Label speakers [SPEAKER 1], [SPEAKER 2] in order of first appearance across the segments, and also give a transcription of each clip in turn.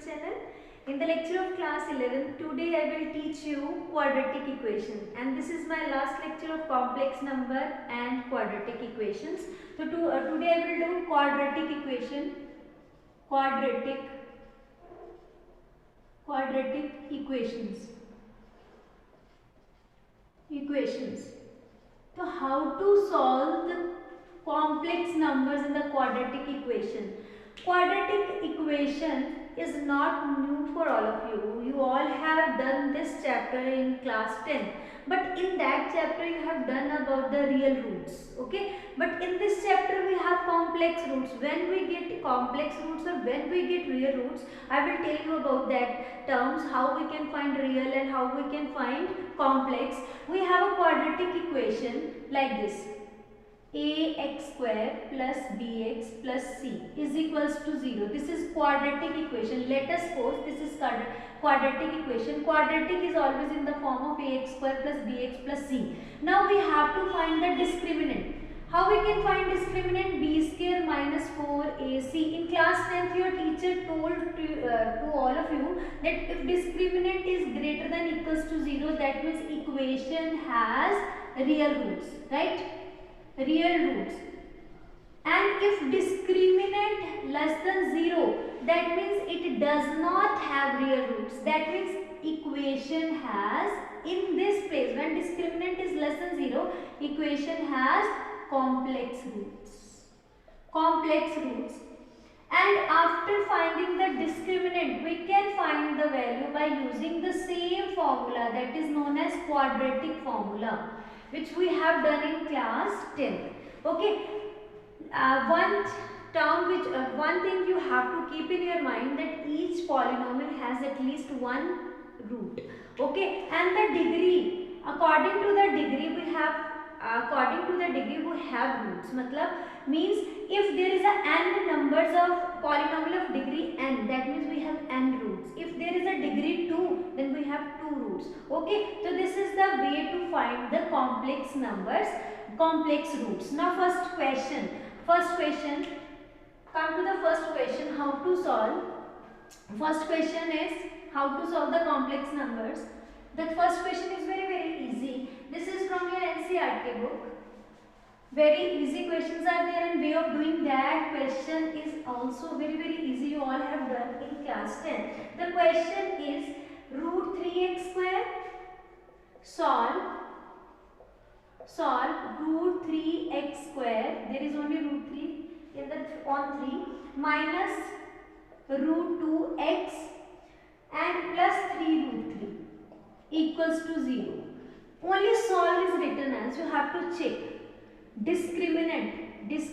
[SPEAKER 1] channel. In the lecture of class 11, today I will teach you quadratic equation, and this is my last lecture of complex number and quadratic equations. So today I will do quadratic equation, quadratic equations. So how to solve the complex numbers in the quadratic equation. Quadratic equation is not new for all of you. You all have done this chapter in class 10. But in that chapter you have done about the real roots. Okay. But in this chapter we have complex roots. When we get complex roots or when we get real roots, I will tell you about that terms, how we can find real and how we can find complex. We have a quadratic equation like this. ax square plus bx plus c is equals to 0. This is quadratic equation. Let us suppose this is quadratic equation. Quadratic is always in the form of ax square plus bx plus c. Now we have to find the discriminant. How we can find discriminant? B square minus 4ac. In class 10th your teacher told to all of you that if discriminant is greater than equals to 0, that means equation has real roots, right? Real roots. And if discriminant less than 0, that means it does not have real roots. That means equation has, in this place, when discriminant is less than 0, equation has complex roots. Complex roots. And after finding the discriminant, we can find the value by using the same formula, that is known as quadratic formula, which we have done in class 10. Okay. One thing you have to keep in your mind, that each polynomial has at least one root. Okay. And the degree, according to the degree we have roots. Matlab means if there is a n numbers of polynomial of degree n, that means we have n roots. If there is a degree 2, then we have 2 roots. Okay. So this is the way to find the complex numbers, complex roots. Now first question. Come to the first question, how to solve. First question is how to solve the complex numbers. The first question is very easy. This is from your NCERT book. Very easy questions are there, and way of doing that question is also very easy. You all have done in class 10. The question is root 3x square. Solve root 3x square. There is only root 3 in the on 3 minus root 2x and plus 3 root 3 equals to 0. Only solve is written as, you have to check. Discriminant is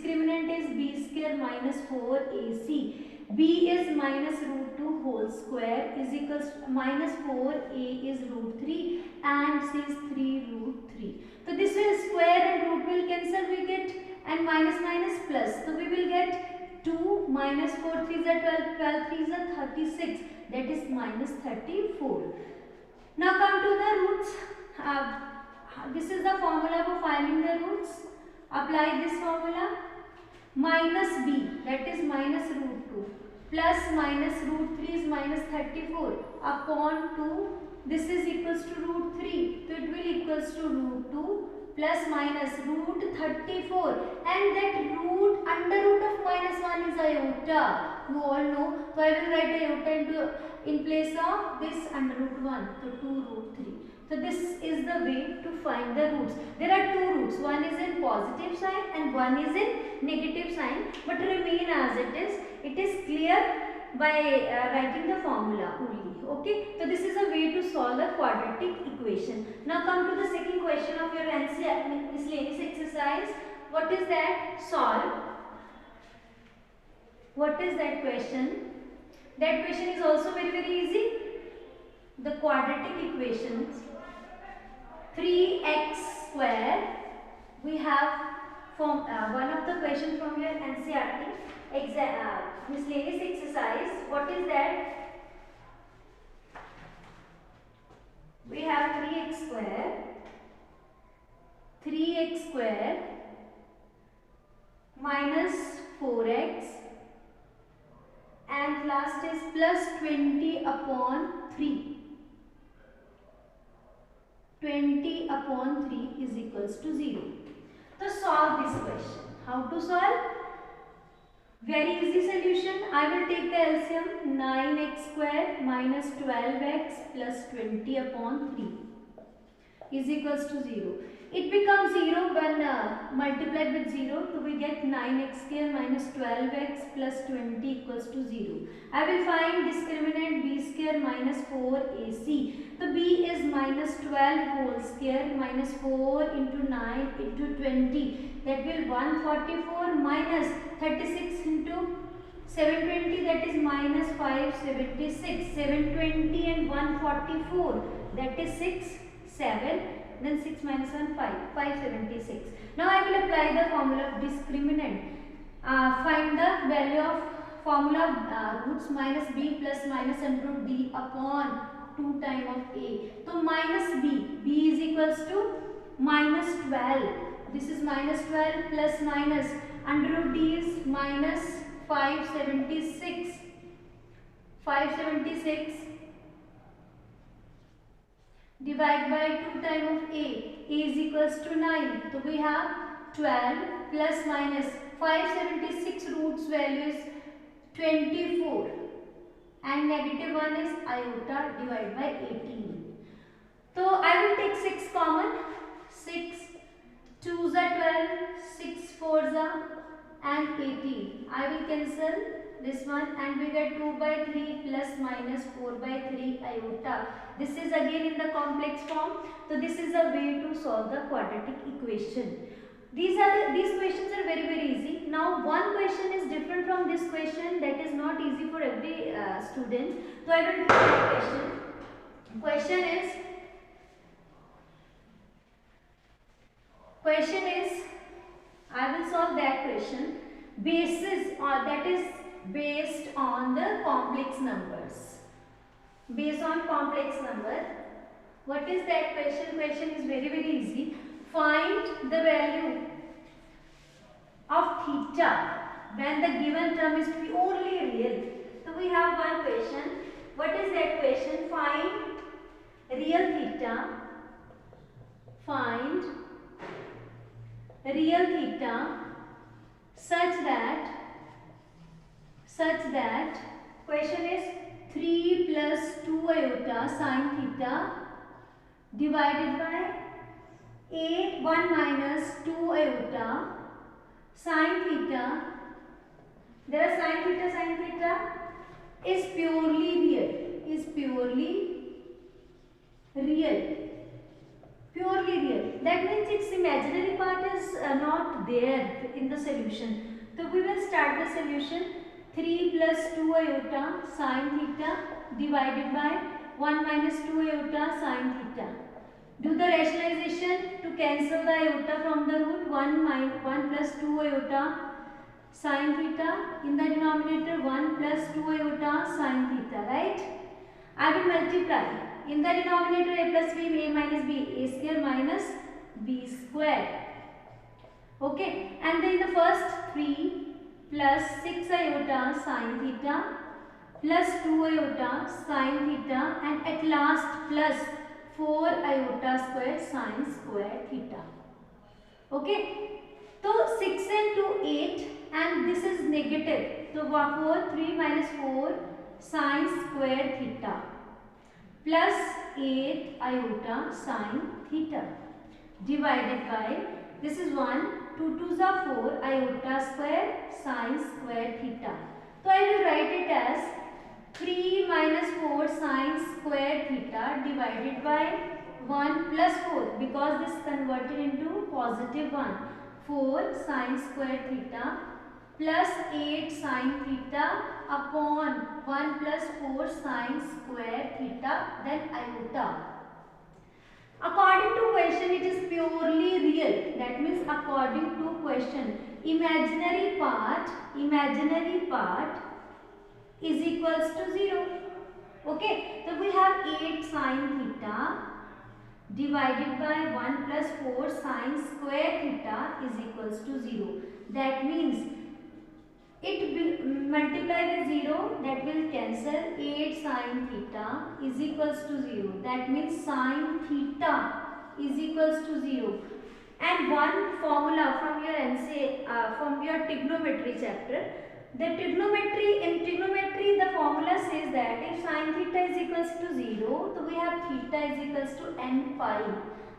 [SPEAKER 1] b square minus 4ac. b is minus root 2 whole square is equals to minus 4a is root 3 and c is 3 root 3. So this will square and root will cancel, we get, and minus plus. So we will get 2 minus 4 3s are 12, 12 3s are 36, that is minus 34. Now come to the roots. This is the formula for finding the roots. Apply this formula. Minus b, that is minus root 2, plus minus root 3 is minus 34 upon 2. This is equals to root 3. So it will equals to root 2 plus minus root 34, and that root, under root of minus 1 is iota. You all know. So I will write iota in place of this under root 1. So 2 root 3. So this is the way to find the roots. There are two roots. One is in positive sign and one is in negative sign. But remain as it is. It is clear by writing the formula only. Okay. So this is a way to solve the quadratic equation. Now come to the second question of your NCERT miscellaneous exercise. What is that? Solve. What is that question? That question is also very easy. The quadratic equations. 3x square. We have from one of the question from your NCERT miscellaneous exercise. What is that? We have 3x square minus 4x and last is plus 20 upon 3. 20 upon 3 is equals to 0. So solve this question. How to solve? Very easy solution. I will take the LCM. 9x square minus 12x plus 20 upon 3 is equals to 0. It becomes 0 when multiplied with 0. So we get 9x square minus 12x plus 20 equals to 0. I will find discriminant b square minus 4ac. The b is minus 12 whole square minus 4 into 9 into 20. That will 144 minus 36 into 720, that is minus 576. 720 and 144, that is 6, 7. Then 6 minus 1, 5, 576. Now I will apply the formula of discriminant. Find the value of formula roots minus b plus minus under root d upon 2 times of a. So minus b is equals to minus 12. This is minus 12 plus minus under root d is minus 576. 576 divide by 2 times of a is equals to 9. So we have 12 plus minus 576 roots value is 24 and negative 1 is iota divided by 18. So I will take 6 common. 6 2s are 12, 6 4s are and 18. I will cancel this one and we get 2 by 3 plus minus 4 by 3 iota. This is again in the complex form. So this is a way to solve the quadratic equation. These questions are very easy. Now one question is different from this question, that is not easy for every student. So I will do that question. Question is I will solve that question basis or that is based on the complex numbers. Based on complex number. What is that question? Question is very easy. Find the value of theta when the given term is purely real. So we have one question. What is that question? Find real theta. Find real theta such that question is 3 plus 2 iota sine theta divided by 8 1 minus 2 iota sine theta. There are sine theta is purely real. Purely real. That means its imaginary part is not there in the solution. So we will start the solution. 3 plus 2 iota sine theta divided by 1 minus 2 iota sine theta. Do the rationalization to cancel the iota from the root. 1 plus 2 iota sine theta. In the denominator 1 plus 2 iota sine theta, right? I will multiply. In the denominator a plus b, a minus b, a square minus b square. Okay, and then in the first 3 plus 6 iota sine theta plus 2 iota sine theta and at last plus 4 iota square sine square theta. Okay, so 6 and 2 8 and this is negative. So 4 3 minus 4 sine square theta plus 8 iota sine theta divided by, this is 1, 2 2s are 4 iota square sine square theta. So I will write it as 3 minus 4 sine square theta divided by 1 plus 4 because this converted into positive 1. 4 sine square theta plus 8 sine theta upon 1 plus 4 sine square theta then iota. According to question it is purely real. That means according to question imaginary part is equals to 0. Okay, so we have 8 sine theta divided by 1 plus 4 sine square theta is equals to 0. That means it will multiply with 0, that will cancel. 8 sine theta is equals to 0. That means sine theta is equals to 0. And one formula from your from your trigonometry chapter. The trigonometry, in trigonometry the formula says that if sine theta is equals to 0, so we have theta is equals to n pi.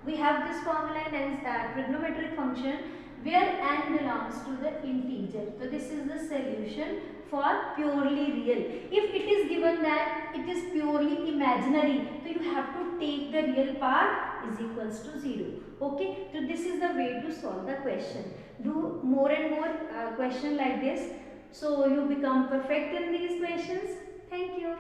[SPEAKER 1] We have this formula in trigonometric function where n belongs to the integer. So this is the solution for purely real. If it is given that it is purely imaginary, so you have to take the real part is equals to 0. Okay, so this is the way to solve the question. Do more and more question like this, so you become perfect in these questions. Thank you.